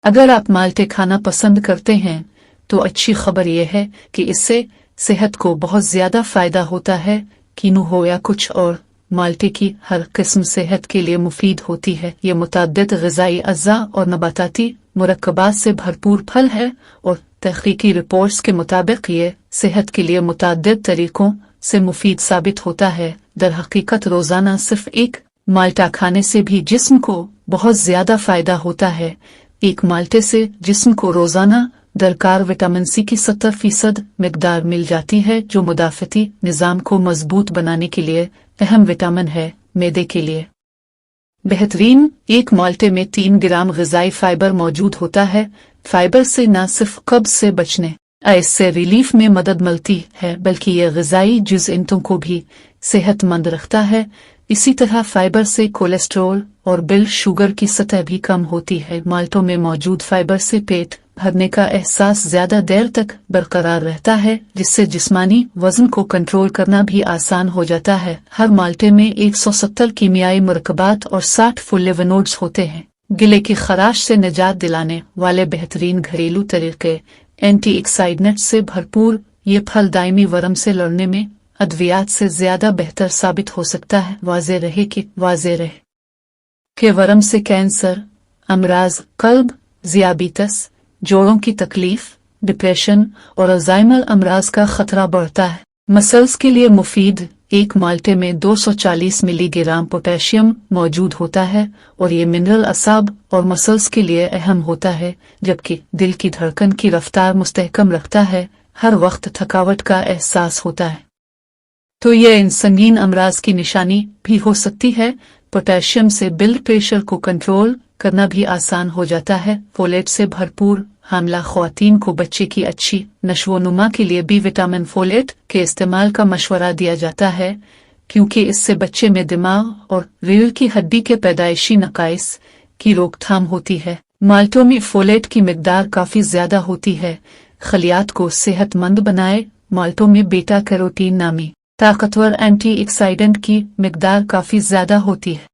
अगर आप माल्टे खाना पसंद करते हैं तो अच्छी खबर यह है कि इससे सेहत को बहुत ज्यादा फायदा होता है। कीनू हो या कुछ और, माल्टे की हर किस्म सेहत के लिए मुफीद होती है। ये मुतअद्दिद ग़िज़ाई अज़्ज़ा और नबाताती मुरक्कबात से भरपूर फल है और तहक़ीक़ी रिपोर्ट्स के मुताबिक ये सेहत के लिए मुतअद्दिद तरीकों से मुफीद साबित होता है। दरहकीकत रोज़ाना सिर्फ एक माल्टा खाने से भी जिस्म को बहुत ज्यादा फायदा होता है। एक माल्टे से जिस्म को रोजाना दरकार विटामिन सी की 70% मिकदार मिल जाती है, जो मुदाफ़ती निज़ाम को मजबूत बनाने के लिए अहम विटामिन है। मैदे के लिए बेहतरीन, एक माल्टे में 3 ग्राम ग़िज़ाई फाइबर मौजूद होता है। फाइबर से न सिर्फ कब्ज़ से बचने इससे रिलीफ में मदद मिलती है, बल्कि यह ग़िज़ाई जुज़इयतों को भी सेहतमंद रखता है। इसी तरह फाइबर से कोलेस्ट्रॉल और ब्लड शुगर की सतह भी कम होती है। माल्टों में मौजूद फाइबर से पेट भरने का एहसास ज्यादा देर तक बरकरार रहता है, जिससे जिस्मानी वजन को कंट्रोल करना भी आसान हो जाता है। हर माल्टे में 170 कीमियाई मुरक्कबात और 60 फ्लेवोनोइड्स होते हैं। गले की खराश से निजात दिलाने वाले बेहतरीन घरेलू तरीके एंटीऑक्सीडेंट से भरपूर ये फल दायमी वर्म से लड़ने में अद्वियात से ज्यादा बेहतर साबित हो सकता है। वाज़े रहे कि वर्म से कैंसर, अमराज कल्ब, ज़ियाबीतस, जोड़ों की तकलीफ, डिप्रेशन और अल्ज़ाइमर अमराज का खतरा बढ़ता है। मसल्स के लिए मुफीद, एक माल्टे में 240 मिलीग्राम पोटेशियम मौजूद होता है और ये मिनरल असाब और मसल्स के लिए अहम होता है, जबकि दिल की धड़कन की रफ्तार मुस्तहकम रखता है। हर वक्त थकावट का एहसास होता है तो यह इन संगीन अमराज की निशानी भी हो सकती है। पोटेशियम से ब्लड प्रेशर को कंट्रोल करना भी आसान हो जाता है। फोलेट से भरपूर हामला ख्वातीन को बच्चे की अच्छी नशोनुमा के लिए भी विटामिन फोलेट के इस्तेमाल का मशवरा दिया जाता है, क्योंकि इससे बच्चे में दिमाग और रीढ़ की हड्डी के पैदाइशी नकाइस की रोकथाम होती है। माल्टों में फोलेट की मिकदार काफी ज्यादा होती है। खलियात को सेहतमंद बनाए, माल्टों में बीटा कैरोटीन नामी ताकतवर एंटीऑक्सीडेंट की मिकदार काफी ज्यादा होती है।